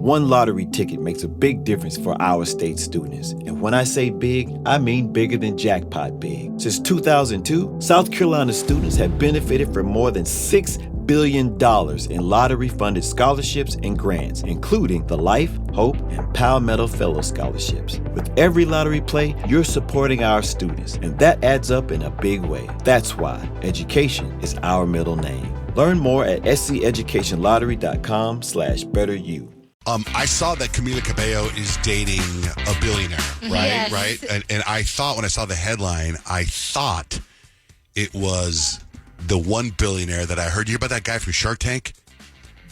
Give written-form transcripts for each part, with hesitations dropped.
One lottery ticket makes a big difference for our state students. And when I say big, I mean bigger than jackpot big. Since 2002, South Carolina students have benefited from more than $6 billion in lottery-funded scholarships and grants, including the Life, Hope, and Palmetto Fellow Scholarships. With every lottery play, you're supporting our students, and that adds up in a big way. That's why education is our middle name. Learn more at sceducationlottery.com/betteryou. I saw that Camila Cabello is dating a billionaire, right? Yes. Right? And I thought, when I saw the headline, I thought it was the one billionaire that I heard. You hear about that guy from Shark Tank?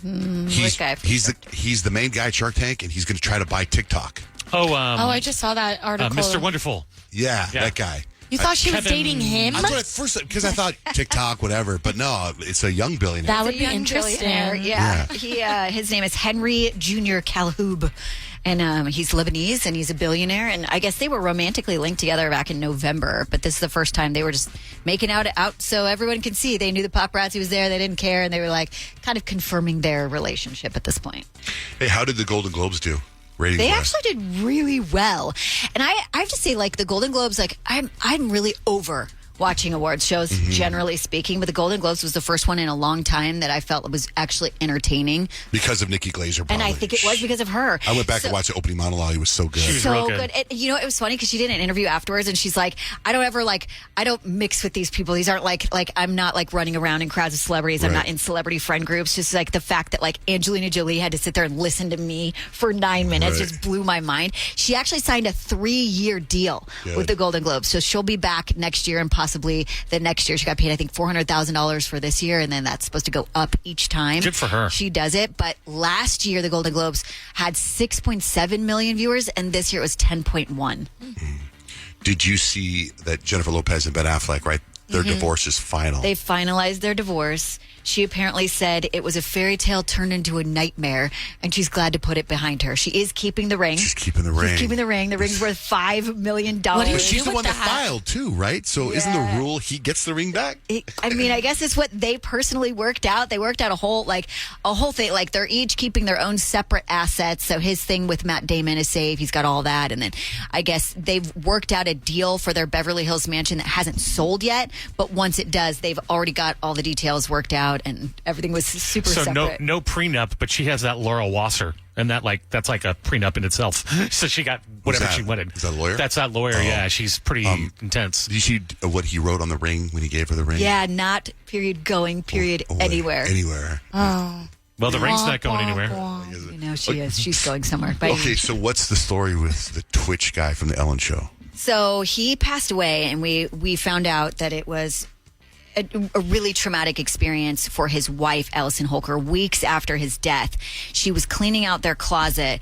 What guy from He's the main guy at Shark Tank, and he's going to try to buy TikTok. I just saw that article. Mr. Wonderful. Yeah, that guy. You thought she was dating him? That's what at first, because I thought TikTok, whatever, but no, it's a young billionaire. That would a be young interesting. billionaire, Yeah. His name is Henry Jr. Calhoub. And he's Lebanese, and he's a billionaire. And I guess they were romantically linked together back in November. But this is the first time they were just making out so everyone could see. They knew the paparazzi was there. They didn't care. And they were like kind of confirming their relationship at this point. Hey, how did the Golden Globes do? Ratings They wise? actually did really well. And I have to say, like, the Golden Globes, like, I'm really over watching awards shows, generally speaking. But the Golden Globes was the first one in a long time that I felt was actually entertaining. Because of Nikki Glaser, probably. And I think it was because of her. I went back and watched the opening monologue. It was so good. She was real So good. It was funny because she did an interview afterwards, and she's like, I don't mix with these people. These aren't like I'm not like running around in crowds of celebrities. I'm Right. not in celebrity friend groups. Just like the fact that like Angelina Jolie had to sit there and listen to me for 9 minutes Right. just blew my mind. She actually signed a 3-year deal Good. with the Golden Globes. So she'll be back next year, and possibly the next year. She got paid, I think, $400,000 for this year, and then that's supposed to go up each time. Good for her. She does it. But last year, the Golden Globes had 6.7 million viewers, and this year it was 10.1. Did you see that Jennifer Lopez and Ben Affleck, right? Their divorce is final. They finalized their divorce. She apparently said it was a fairy tale turned into a nightmare, and she's glad to put it behind her. She is keeping the ring. She's keeping the ring. She's keeping the ring. The ring's worth $5 million. What do you But she's do the with one that that? filed, too, right? So isn't the rule he gets the ring back? I mean, I guess it's what they personally worked out. They worked out a whole thing. Like, they're each keeping their own separate assets. So his thing with Matt Damon is safe. He's got all that. And then I guess they've worked out a deal for their Beverly Hills mansion that hasn't sold yet. But once it does, they've already got all the details worked out, and everything was super So separate. no prenup, but she has that Laura Wasser, and that's like a prenup in itself. So she got whatever that? she wanted. Is that a lawyer? That's that lawyer. Oh. Yeah, she's pretty intense. Did you see what he wrote on the ring when he gave her the ring? Yeah, not period going, period anywhere. Anywhere. Well, the ring's not going anywhere. You know, she is. She's going somewhere. But Okay, so what's the story with the Twitch guy from the Ellen Show? So he passed away, and we found out that it was a really traumatic experience for his wife, Allison Holker. Weeks after his death, she was cleaning out their closet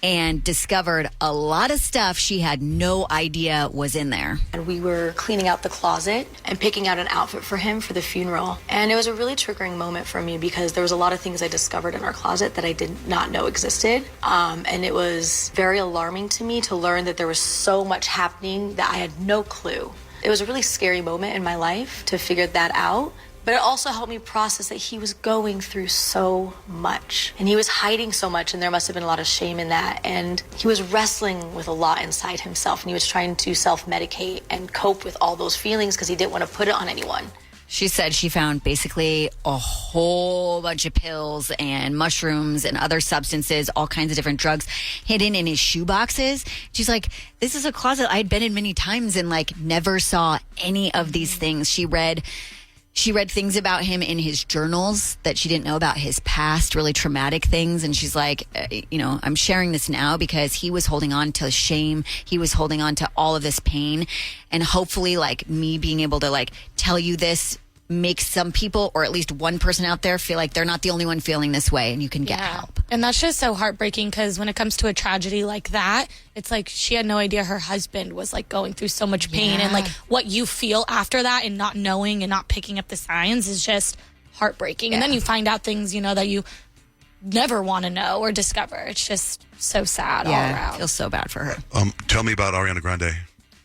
and discovered a lot of stuff she had no idea was in there. And we were cleaning out the closet and picking out an outfit for him for the funeral. And it was a really triggering moment for me because there was a lot of things I discovered in our closet that I did not know existed. And it was very alarming to me to learn that there was so much happening that I had no clue. It was a really scary moment in my life to figure that out. But it also helped me process that he was going through so much. And he was hiding so much, and there must have been a lot of shame in that. And he was wrestling with a lot inside himself, and he was trying to self-medicate and cope with all those feelings because he didn't want to put it on anyone. She said she found basically a whole bunch of pills and mushrooms and other substances, all kinds of different drugs hidden in his shoe boxes. She's like, this is a closet I'd been in many times and like never saw any of these things. She read things about him in his journals that she didn't know about his past, really traumatic things. And she's like, I'm sharing this now because he was holding on to shame. He was holding on to all of this pain. And hopefully, like, me being able to, like, tell you this makes some people, or at least one person out there, feel like they're not the only one feeling this way and you can get help. And that's just so heartbreaking because when it comes to a tragedy like that, it's like she had no idea her husband was like going through so much pain, and like what you feel after that and not knowing and not picking up the signs is just heartbreaking. And then you find out things, that you never want to know or discover. It's just so sad all I around. feel so bad for her. Tell me about Ariana Grande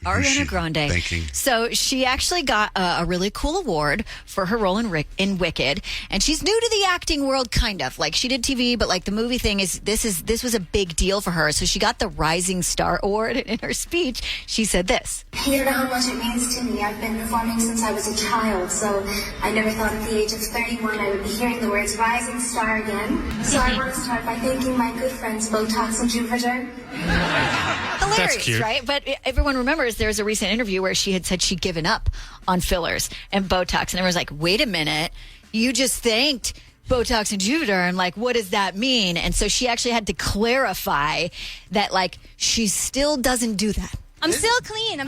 Ariana Grande. Thinking. So she actually got a really cool award for her role in Wicked, and she's new to the acting world, kind of. Like, she did TV, but like the movie thing this was a big deal for her. So she got the Rising Star Award, and in her speech, she said this. You don't know how much it means to me. I've been performing since I was a child, so I never thought at the age of 31 I would be hearing the words Rising Star again. So I want to start by thanking my good friends Botox and Jupiter. Hilarious, That's cute. right? But everyone remembers there was a recent interview where she had said she'd given up on fillers and Botox, and everyone's like, wait a minute, you just thanked Botox and Jupiter. I'm like, what does that mean? And so she actually had to clarify that, like, she still doesn't do that. I'm still clean.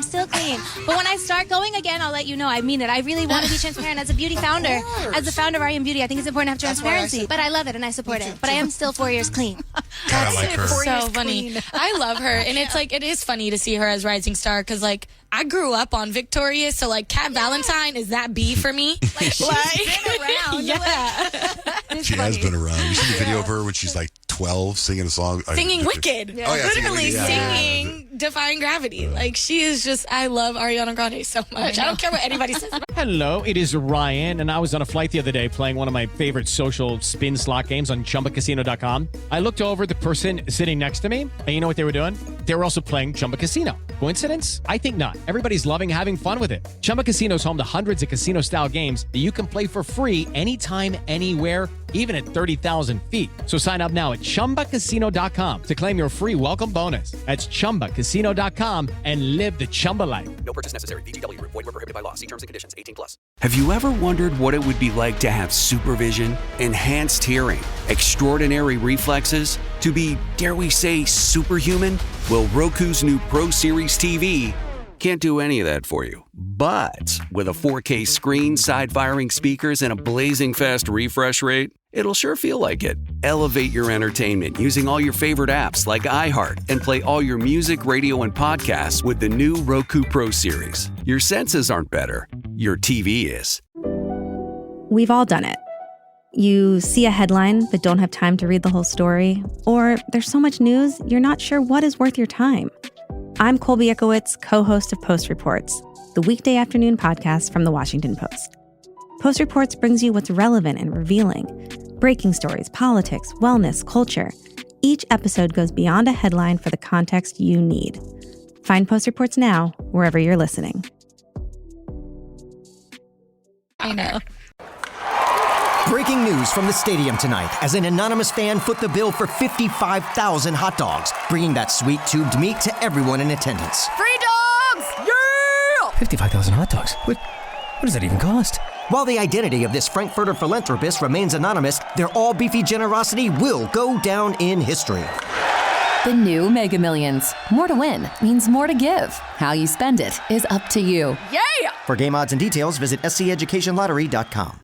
But when I start going again, I'll let you know. I mean it. I really want to be transparent as a beauty founder. As the founder of I Am Beauty, I think it's important to have transparency. But I love it and I support it. But I am still 4 years clean. God, I like her. So funny. I love her. And it's like, it is funny to see her as Rising Star because, like, I grew up on Victorious. So, like, Kat Valentine is that B for me. Like, she's been around. Yeah. She has been around. You see the video of her when she's like 12 singing a song? Singing Wicked. Oh, yeah, Literally singing Wicked. singing Defying Gravity. Like, she is just, I love Ariana Grande so much. I don't care what anybody says. Hello, it is Ryan, and I was on a flight the other day playing one of my favorite social spin slot games on ChumbaCasino.com. I looked over at the person sitting next to me, and you know what they were doing? They were also playing Chumba Casino. Coincidence? I think not. Everybody's loving having fun with it. Chumba Casino is home to hundreds of casino-style games that you can play for free anytime, anywhere, even at 30,000 feet. So sign up now at ChumbaCasino.com to claim your free welcome bonus. That's ChumbaCasino.com and live the Chumba life. No purchase necessary. VGW. Void where prohibited by law. See terms and conditions. 18+. Have you ever wondered what it would be like to have supervision, enhanced hearing, extraordinary reflexes, to be, dare we say, superhuman? Well, Roku's new Pro Series TV can't do any of that for you. But with a 4K screen, side-firing speakers, and a blazing fast refresh rate, it'll sure feel like it. Elevate your entertainment using all your favorite apps like iHeart and play all your music, radio, and podcasts with the new Roku Pro Series. Your senses aren't better. Your TV is. We've all done it. You see a headline but don't have time to read the whole story, or there's so much news you're not sure what is worth your time. I'm Colby Ekowitz, co-host of Post Reports, the weekday afternoon podcast from The Washington Post. Post Reports brings you what's relevant and revealing. Breaking stories, politics, wellness, culture. Each episode goes beyond a headline for the context you need. Find Post Reports now, wherever you're listening. I know. Breaking news from the stadium tonight as an anonymous fan foot the bill for 55,000 hot dogs, bringing that sweet tubed meat to everyone in attendance. Free dogs! Yeah! 55,000 hot dogs? What does that even cost? While the identity of this Frankfurter philanthropist remains anonymous, their all-beefy generosity will go down in history. The new Mega Millions. More to win means more to give. How you spend it is up to you. Yeah! For game odds and details, visit SCEducationLottery.com.